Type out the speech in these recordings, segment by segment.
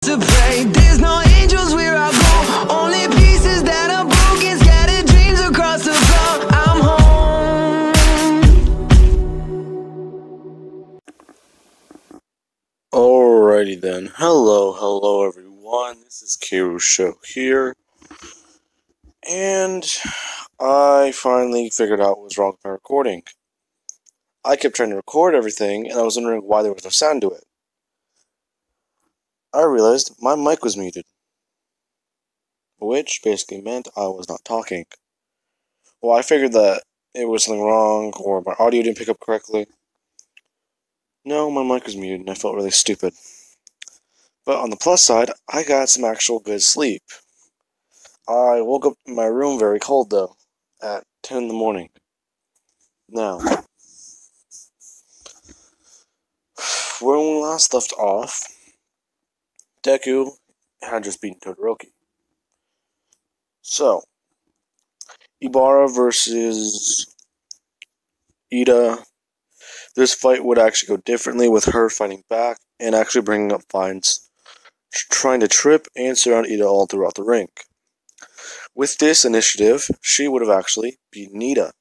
to pray. There's no angels where I go, only pieces that are broken, scattered dreams across the floor. I'm home. Alrighty then. Hello everyone. This is Kiru Show here. And I finally figured out what was wrong with my recording. I kept trying to record everything, and I was wondering why there was no sound to it. I realized my mic was muted, which basically meant I was not talking. Well, I figured that it was something wrong, or my audio didn't pick up correctly. No, my mic was muted, and I felt really stupid. But on the plus side, I got some actual good sleep. I woke up in my room very cold, though, at 10 in the morning. Now, when we last left off, Deku had just beaten Todoroki. So, Ibarra versus Ida. This fight would actually go differently, with her fighting back and actually bringing up fines, trying to trip and surround Ida all throughout the ring. With this initiative, she would have actually beaten Ida.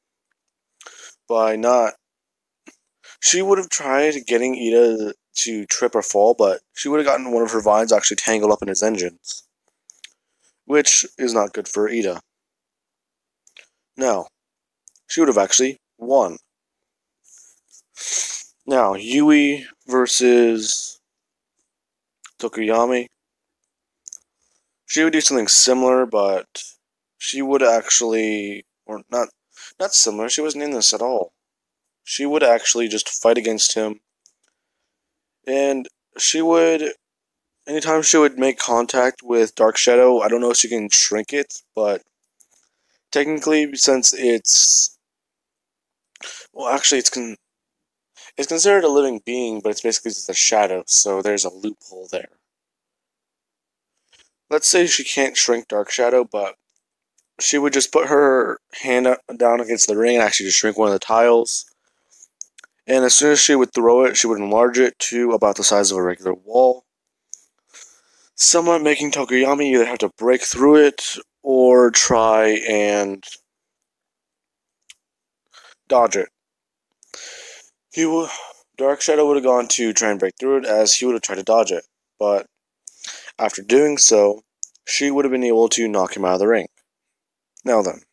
She would have tried getting Ida to trip or fall, but she would have gotten one of her vines actually tangled up in his engines, which is not good for Ida. Now, she would have actually won. Now, Yui versus Tokoyami. She would do something similar, but she would actually, or not similar, she wasn't in this at all. She would actually just fight against him, and she would, anytime she would make contact with Dark Shadow, I don't know if she can shrink it, but technically, since it's, well, actually, it's considered a living being, but it's basically just a shadow, so there's a loophole there. Let's say she can't shrink Dark Shadow, but she would just put her hand down against the ring and actually just shrink one of the tiles. And as soon as she would throw it, she would enlarge it to about the size of a regular wall, somewhat making Tokoyami either have to break through it or try and dodge it. Dark Shadow would have gone to try and break through it, as he would have tried to dodge it, but after doing so, she would have been able to knock him out of the ring. Now then,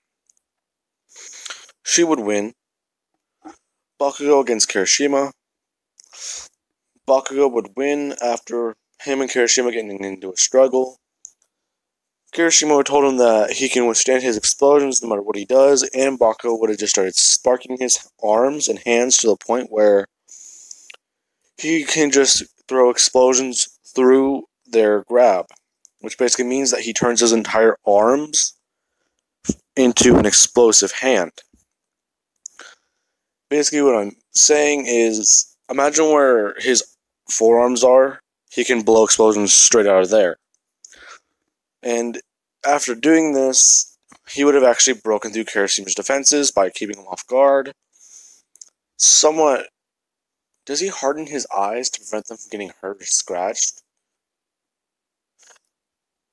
she would win. Bakugo against Kirishima. Bakugo would win after him and Kirishima getting into a struggle. Kirishima would have told him that he can withstand his explosions no matter what he does, and Bakugo would have just started sparking his arms and hands to the point where he can just throw explosions through their grab, which basically means that he turns his entire arms into an explosive hand. Basically what I'm saying is, imagine where his forearms are, he can blow explosions straight out of there. And after doing this, he would have actually broken through Kirishima's defenses by keeping him off guard. Somewhat, does he harden his eyes to prevent them from getting hurt or scratched?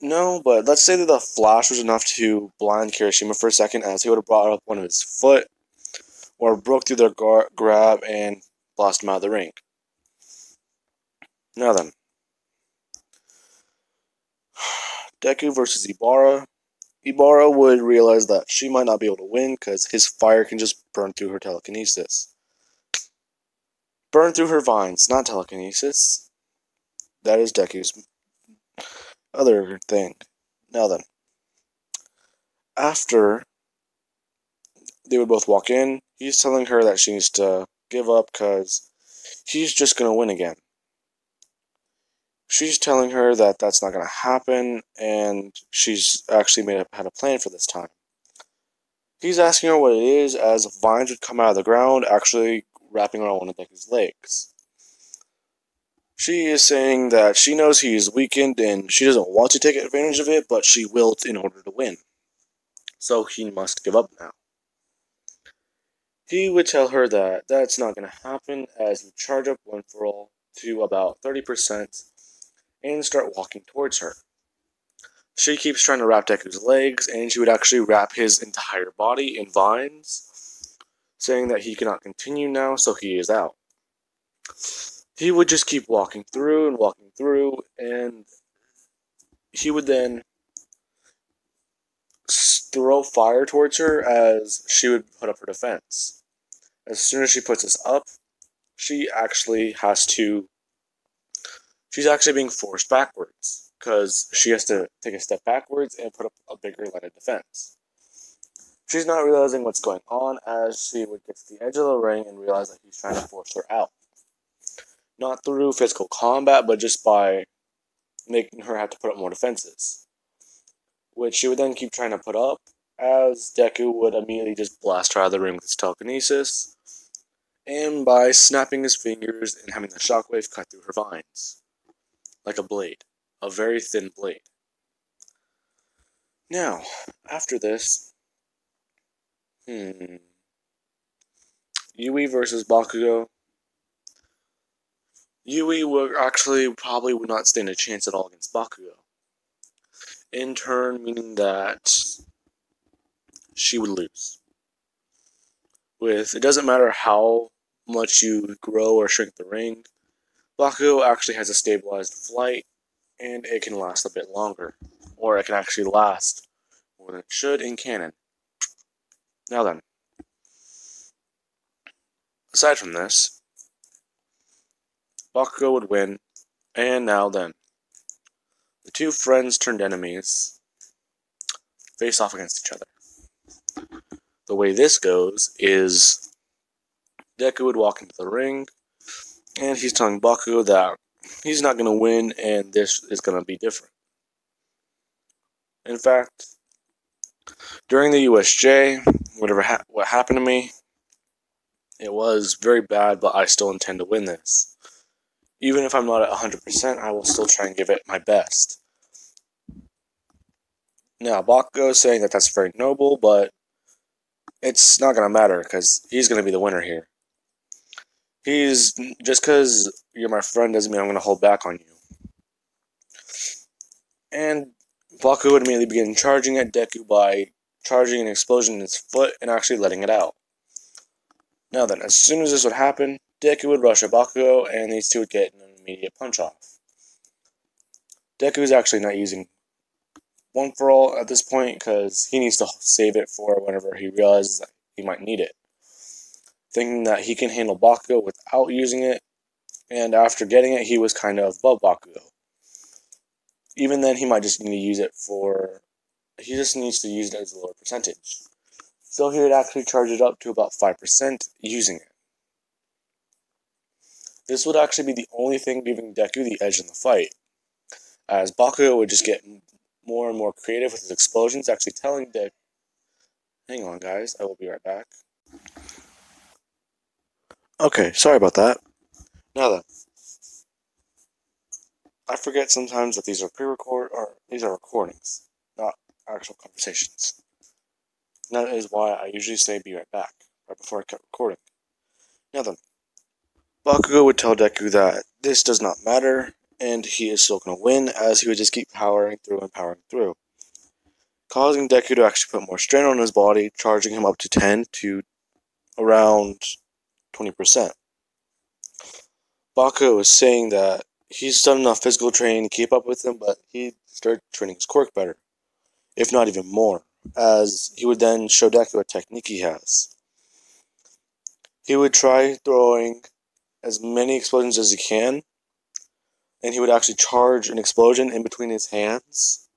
No, but let's say that the flash was enough to blind Kirishima for a second, as he would have brought up one of his foot, or broke through their grab and blast him out of the ring. Now then, Deku versus Ibarra. Ibarra would realize that she might not be able to win because his fire can just burn through her telekinesis. Burn through her vines, not telekinesis. That is Deku's other thing. Now then, after they would both walk in, he's telling her that she needs to give up because he's just going to win again. She's telling her that that's not going to happen, and she's actually had a plan for this time. He's asking her what it is, as vines would come out of the ground, actually wrapping around one of Deku's legs. She is saying that she knows he is weakened, and she doesn't want to take advantage of it, but she will in order to win. So he must give up now. He would tell her that that's not going to happen, as he would charge up One For All to about 30%, and start walking towards her. She keeps trying to wrap Deku's legs, and she would actually wrap his entire body in vines, saying that he cannot continue now, so he is out. He would just keep walking through, and he would then throw fire towards her as she would put up her defense. As soon as she puts this up, she's actually being forced backwards, because she has to take a step backwards and put up a bigger line of defense. She's not realizing what's going on as she would get to the edge of the ring and realize that he's trying to force her out. Not through physical combat, but just by making her have to put up more defenses, which she would then keep trying to put up, as Deku would immediately just blast her out of the ring with his telekinesis, and by snapping his fingers and having the shockwave cut through her vines, like a blade, a very thin blade. Now, after this, Yui versus Bakugo. Yui probably would not stand a chance at all against Bakugo. In turn, meaning that she would lose. It doesn't matter how much you grow or shrink the ring, Bakugo actually has a stabilized flight, and it can last a bit longer. Or it can actually last more than it should in canon. Now then, aside from this, Bakugo would win, and now then, the two friends turned enemies face off against each other. The way this goes is Deku would walk into the ring, and he's telling Bakugo that he's not going to win, and this is going to be different. In fact, during the USJ, what happened to me, it was very bad, but I still intend to win this. Even if I'm not at 100%, I will still try and give it my best. Now, Bakugo is saying that that's very noble, but it's not going to matter, because he's going to be the winner here. Just because you're my friend doesn't mean I'm going to hold back on you. And Bakugo would immediately begin charging at Deku by charging an explosion in his foot and actually letting it out. Now then, as soon as this would happen, Deku would rush at Bakugo, and these two would get an immediate punch-off. Deku is actually not using One For All at this point, because he needs to save it for whenever he realizes that he might need it. Thinking that he can handle Bakugo without using it, and after getting it, he was kind of above Bakugo. Even then, he might just need to use it he just needs to use it as a lower percentage. So he would actually charge it up to about 5% using it. This would actually be the only thing giving Deku the edge in the fight, as Bakugo would just get more and more creative with his explosions, actually telling Deku, hang on guys, I will be right back. Okay, sorry about that. Now then, I forget sometimes that these are these are recordings, not actual conversations. And that is why I usually say be right back, right before I cut recording. Now then, Bakugo would tell Deku that this does not matter, and he is still going to win, as he would just keep powering through, causing Deku to actually put more strain on his body, charging him up to 10 to around 20%. Bakugo is saying that he's done enough physical training to keep up with him, but he started training his quirk better, if not even more, as he would then show Deku a technique he has. He would try throwing as many explosions as he can, and he would actually charge an explosion in between his hands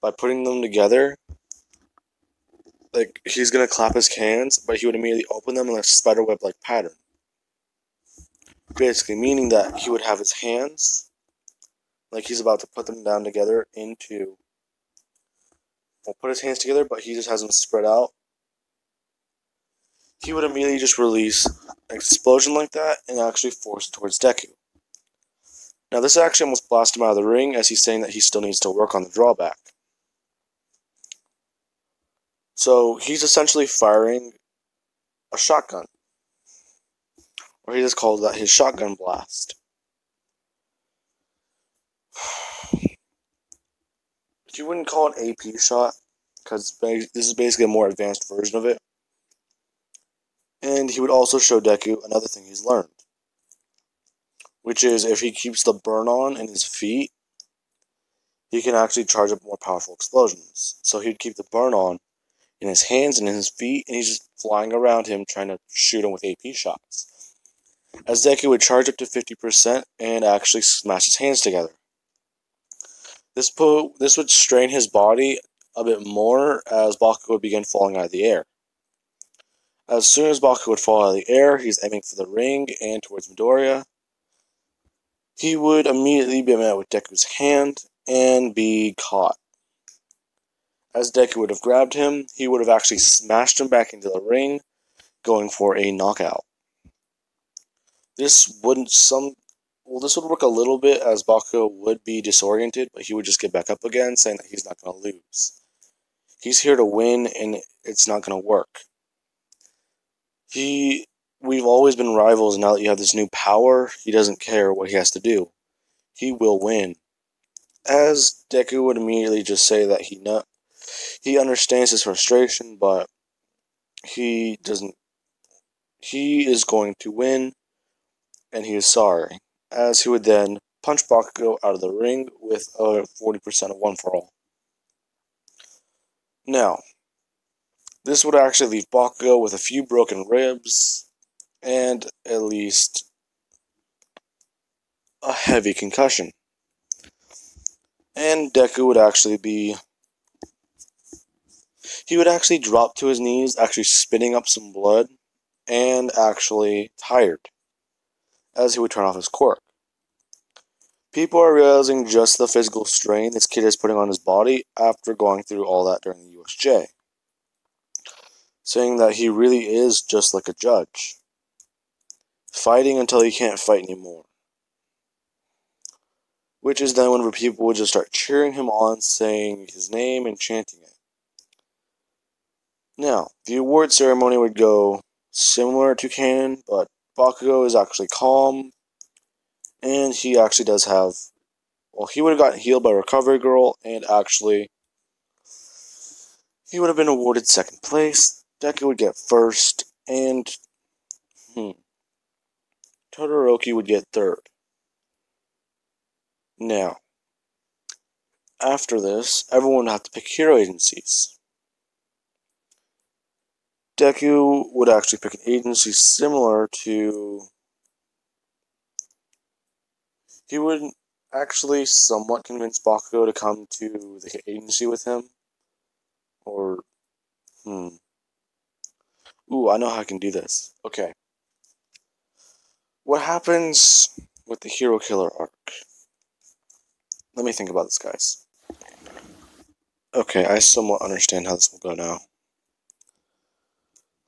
by putting them together. Like, he's going to clap his hands, but he would immediately open them in a spiderweb-like pattern. Basically meaning that he would have his hands, like he's about to put them down together put his hands together, but he just has them spread out. He would immediately just release an explosion like that and actually force it towards Deku. Now this actually almost blasts him out of the ring, as he's saying that he still needs to work on the drawback. So he's essentially firing a shotgun. Or he just called that his shotgun blast. You wouldn't call it AP shot, because this is basically a more advanced version of it. And he would also show Deku another thing he's learned, which is if he keeps the burn on in his feet, he can actually charge up more powerful explosions. So he'd keep the burn on in his hands and in his feet, and he's just flying around him trying to shoot him with AP shots. As Deku would charge up to 50% and actually smash his hands together. This would strain his body a bit more as Bakugo would begin falling out of the air. As soon as Bakugo would fall out of the air, he's aiming for the ring and towards Midoriya. He would immediately be met with Deku's hand and be caught. As Deku would have grabbed him, he would have actually smashed him back into the ring, going for a knockout. This would work a little bit as Bakugo would be disoriented, but he would just get back up again, saying that he's not going to lose. He's here to win, and it's not going to work. We've always been rivals, and now that you have this new power, he doesn't care what he has to do. He will win. As Deku would immediately just say that he understands his frustration, but he doesn't. He is going to win, and he is sorry. As he would then punch Bakugo out of the ring with a 40% of one for all. Now, this would actually leave Bakugo with a few broken ribs and at least a heavy concussion. And Deku would actually he would actually drop to his knees, actually spitting up some blood, and actually tired, as he would turn off his quirk. People are realizing just the physical strain this kid is putting on his body after going through all that during the USJ, saying that he really is just like a judge, fighting until he can't fight anymore. Which is then whenever people would just start cheering him on, saying his name and chanting it. Now, the award ceremony would go similar to canon, but Bakugo is actually calm, and he actually does have, he would have gotten healed by Recovery Girl, and actually, he would have been awarded second place. Deku would get first, and Todoroki would get third. Now, after this, everyone would have to pick hero agencies. Deku would actually pick an agency similar to... He would actually somewhat convince Bakugo to come to the agency with him. Or... Ooh, I know how I can do this. Okay. What happens with the Hero Killer arc? Let me think about this, guys. Okay, I somewhat understand how this will go now.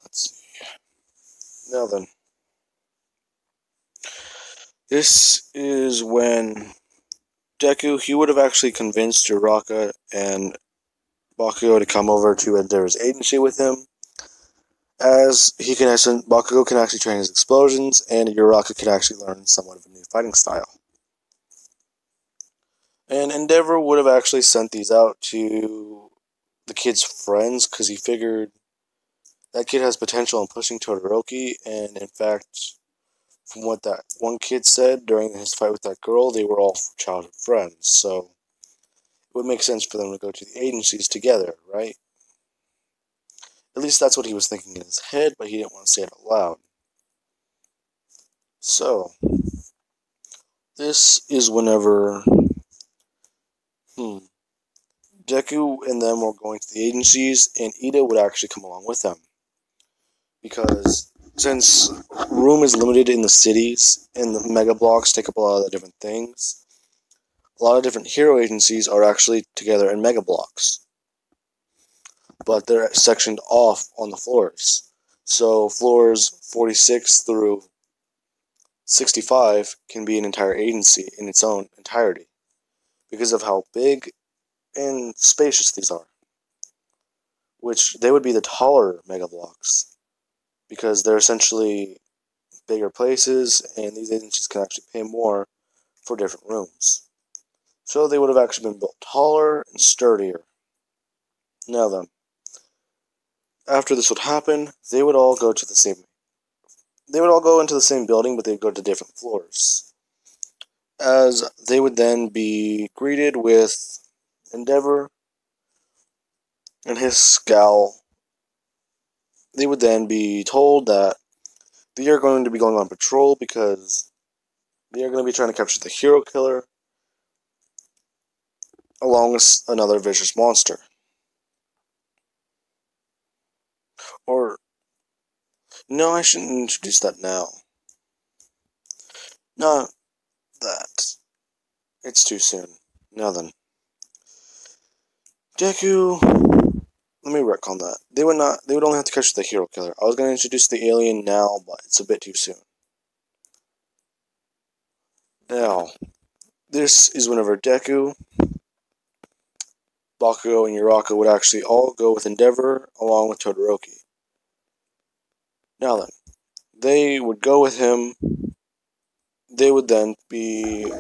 Let's see. Now then. This is when Deku, he would have actually convinced Uraraka and Bakugo to come over to Endeavor's agency with him, as Bakugo can actually train his explosions, and Uraraka can actually learn somewhat of a new fighting style. And Endeavor would have actually sent these out to the kid's friends, because he figured that kid has potential in pushing Todoroki, and in fact, from what that one kid said during his fight with that girl, they were all childhood friends, so it would make sense for them to go to the agencies together, right? At least that's what he was thinking in his head, but he didn't want to say it out loud. So, this is whenever Deku and them were going to the agencies, and Ida would actually come along with them. Because since room is limited in the cities, and the mega blocks take up a lot of the different things, a lot of different hero agencies are actually together in mega blocks. But they're sectioned off on the floors. So floors 46 through 65 can be an entire agency in its own entirety, because of how big and spacious these are. Which they would be the taller mega blocks, because they're essentially bigger places, and these agencies can actually pay more for different rooms. So they would have actually been built taller and sturdier. Now then, after this would happen, they would all go into the same building, but they'd go to different floors. As they would then be greeted with Endeavor and his scowl. They would then be told that they are going to be going on patrol because they are going to be trying to capture the hero killer along with another vicious monster. Or, no, I shouldn't introduce that now. Not that. It's too soon. Now then. Deku, let me retcon that. They would only have to catch the hero killer. I was going to introduce the alien now, but it's a bit too soon. Now, this is whenever Deku, Bakugo, and Uraka would actually all go with Endeavor along with Todoroki. Now then, they would go with him. They would then be...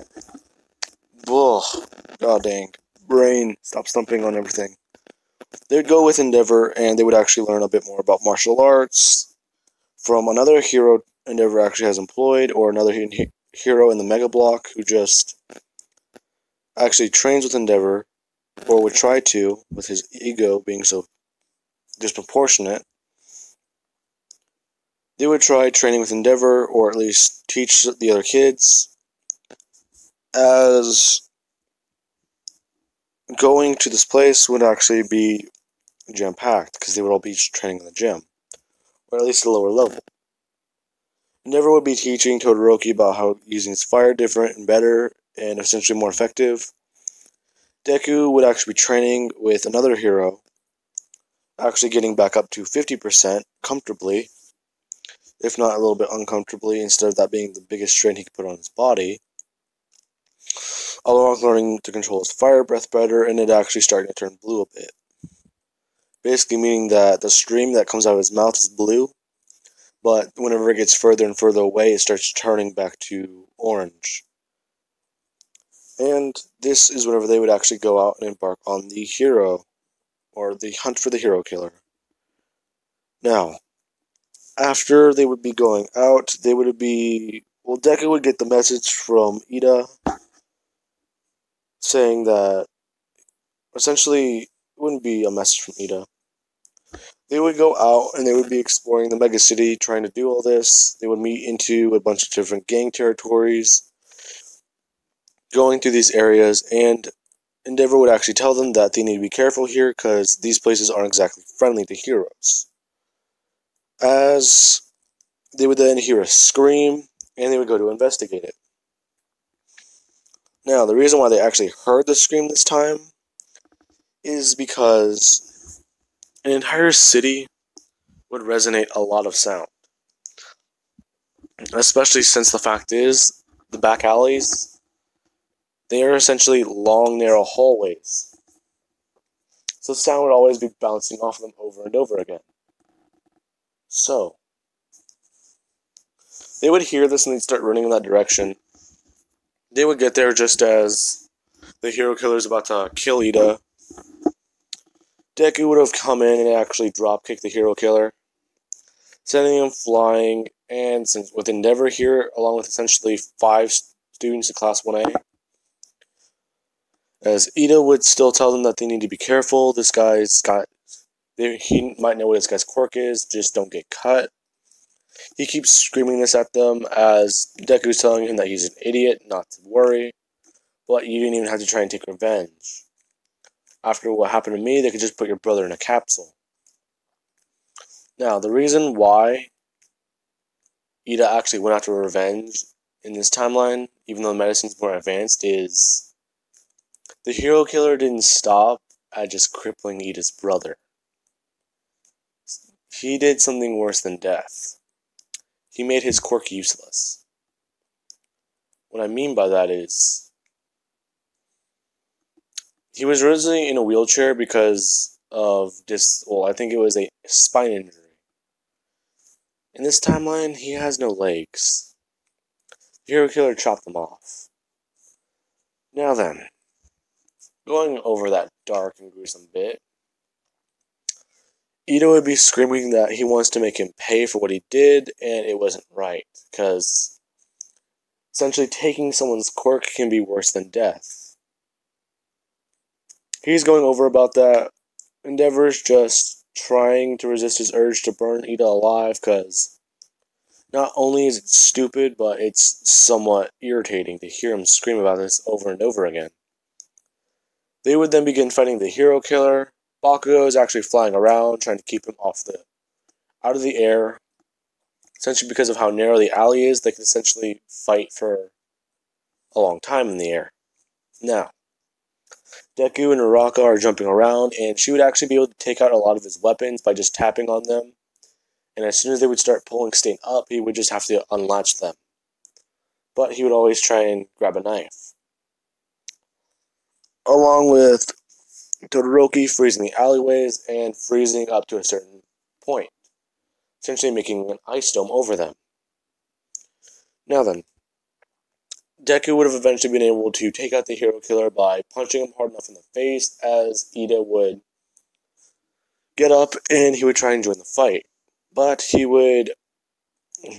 Ugh, god dang. Brain, stop stumping on everything. They would go with Endeavor, and they would actually learn a bit more about martial arts from another hero Endeavor actually has employed, or another hero in the Mega Block who just actually trains with Endeavor, or would try to, with his ego being so disproportionate. They would try training with Endeavor, or at least teach the other kids, as going to this place would actually be jam-packed, because they would all be training in the gym, or at least a lower level. Endeavor would be teaching Todoroki about how using his fire different and better, and essentially more effective. Deku would actually be training with another hero, actually getting back up to 50% comfortably, if not a little bit uncomfortably, instead of that being the biggest strain he could put on his body. Along with learning to control his fire breath better, and it actually starting to turn blue a bit. Basically meaning that the stream that comes out of his mouth is blue, but whenever it gets further and further away, it starts turning back to orange. And this is whenever they would actually go out and embark on the hero, or the hunt for the hero killer. Now, after they would be going out, they would be... Well, Deku would get the message from Ida saying that... Essentially, it wouldn't be a message from Ida. They would go out and they would be exploring the Mega City, trying to do all this. They would meet into a bunch of different gang territories, going through these areas, and Endeavor would actually tell them that they need to be careful here because these places aren't exactly friendly to heroes. As they would then hear a scream, and they would go to investigate it. Now, the reason why they actually heard the scream this time is because an entire city would resonate a lot of sound. Especially since the fact is, the back alleys, they are essentially long, narrow hallways. So sound would always be bouncing off of them over and over again. So, they would hear this and they'd start running in that direction. They would get there just as the hero killer is about to kill Ida. Deku would have come in and actually drop-kicked the hero killer, sending him flying, and since with Endeavor here, along with essentially 5 students in Class 1A, as Ida would still tell them that they need to be careful, this guy's got... He might know what this guy's quirk is, just don't get cut. He keeps screaming this at them as Deku's telling him that he's an idiot, not to worry, but you didn't even have to try and take revenge. After what happened to me, they could just put your brother in a capsule. Now, the reason why Ida actually went after revenge in this timeline, even though the medicine's more advanced, is the hero killer didn't stop at just crippling Ida's brother. He did something worse than death. He made his quirk useless. What I mean by that is, he was originally in a wheelchair because of I think it was a spine injury. In this timeline, he has no legs. The hero killer chopped them off. Now then, going over that dark and gruesome bit, Ito would be screaming that he wants to make him pay for what he did, and it wasn't right, because essentially taking someone's quirk can be worse than death. He's going over about that. Endeavor's just trying to resist his urge to burn Ida alive, because not only is it stupid, but it's somewhat irritating to hear him scream about this over and over again. They would then begin fighting the hero killer. Bakugo is actually flying around, trying to keep him out of the air. Essentially, because of how narrow the alley is, they can essentially fight for a long time in the air. Now, Deku and Uraka are jumping around, and she would actually be able to take out a lot of his weapons by just tapping on them. And as soon as they would start pulling Stain up, he would just have to unlatch them. But he would always try and grab a knife. Along with Todoroki freezing the alleyways and freezing up to a certain point, essentially making an ice dome over them. Now then, Deku would have eventually been able to take out the hero killer by punching him hard enough in the face, as Ida would get up and he would try and join the fight. But he would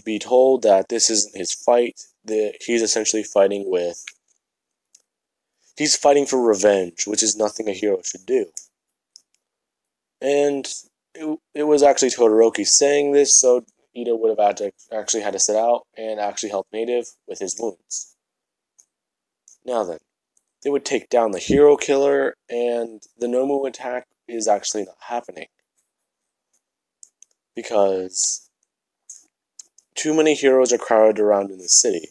be told that this isn't his fight, that he's essentially he's fighting for revenge, which is nothing a hero should do. And it was actually Todoroki saying this, so Ida would have actually had to sit out and actually help Native with his wounds. Now then, they would take down the hero killer, and the Nomu attack is actually not happening, because too many heroes are crowded around in the city,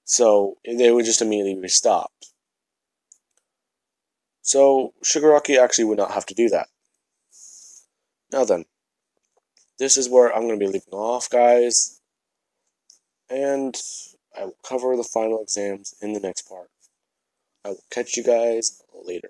so they would just immediately be stopped. So Shigaraki actually would not have to do that. Now then, this is where I'm going to be leaving off, guys, and I will cover the final exams in the next part. I will catch you guys later.